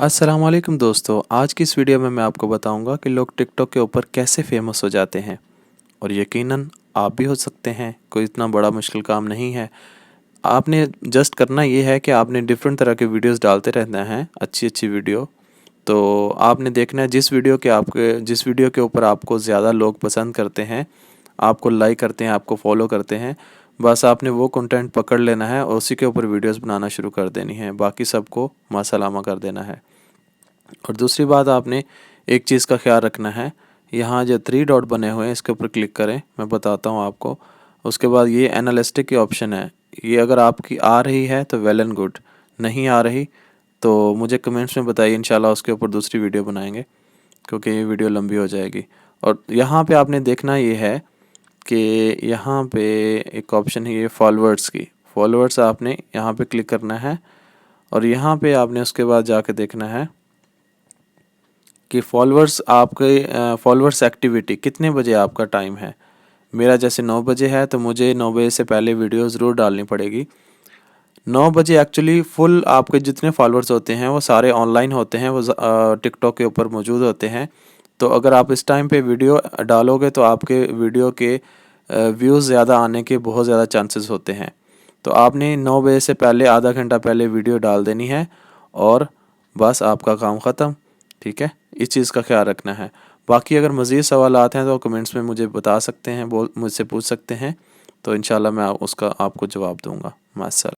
अस्सलाम वालेकुम दोस्तों, आज की इस वीडियो में मैं आपको बताऊंगा कि लोग टिकटॉक के ऊपर कैसे फेमस हो जाते हैं। और यकीनन आप भी हो सकते हैं, कोई इतना बड़ा मुश्किल काम नहीं है। आपने जस्ट करना ये है कि आपने डिफरेंट तरह के वीडियोस डालते रहना है, अच्छी अच्छी वीडियो। तो आपने देखना है जिस वीडियो के ऊपर आपको ज़्यादा लोग पसंद करते हैं, आपको लाइक करते हैं, आपको फॉलो करते हैं, बस आपने वो कंटेंट पकड़ लेना है और उसी के ऊपर वीडियोस बनाना शुरू कर देनी है, बाकी सबको मासलामा कर देना है। और दूसरी बात, आपने एक चीज़ का ख्याल रखना है, यहाँ जो थ्री डॉट बने हुए हैं इसके ऊपर क्लिक करें, मैं बताता हूँ आपको। उसके बाद ये एनालिस्टिक की ऑप्शन है, ये अगर आपकी आ रही है तो वेल एंड गुड, नहीं आ रही तो मुझे कमेंट्स में बताइए, इंशाल्लाह उसके ऊपर दूसरी वीडियो बनाएंगे, क्योंकि ये वीडियो लंबी हो जाएगी। और यहाँ पे आपने देखना ये है कि यहाँ पे एक ऑप्शन है ये फॉलोअर्स की, फॉलोअर्स आपने यहाँ पे क्लिक करना है। और यहाँ पे आपने उसके बाद जाके देखना है कि फॉलोअर्स एक्टिविटी कितने बजे आपका टाइम है। मेरा जैसे 9 बजे है तो मुझे 9 बजे से पहले वीडियो ज़रूर डालनी पड़ेगी। 9 बजे एक्चुअली फुल आपके जितने फॉलोअर्स होते हैं वो सारे ऑनलाइन होते हैं, वो टिकटॉक के ऊपर मौजूद होते हैं। तो अगर आप इस टाइम पे वीडियो डालोगे तो आपके वीडियो के व्यूज़ ज़्यादा आने के बहुत ज़्यादा चांसेस होते हैं। तो आपने 9 बजे से पहले आधा घंटा पहले वीडियो डाल देनी है और बस आपका काम ख़त्म। ठीक है, इस चीज़ का ख्याल रखना है। बाकी अगर मज़ीद सवालात हैं तो कमेंट्स में मुझे बता सकते हैं, मुझसे पूछ सकते हैं, तो इंशाल्लाह मैं उसका आपको जवाब दूँगा। मास्सलाम।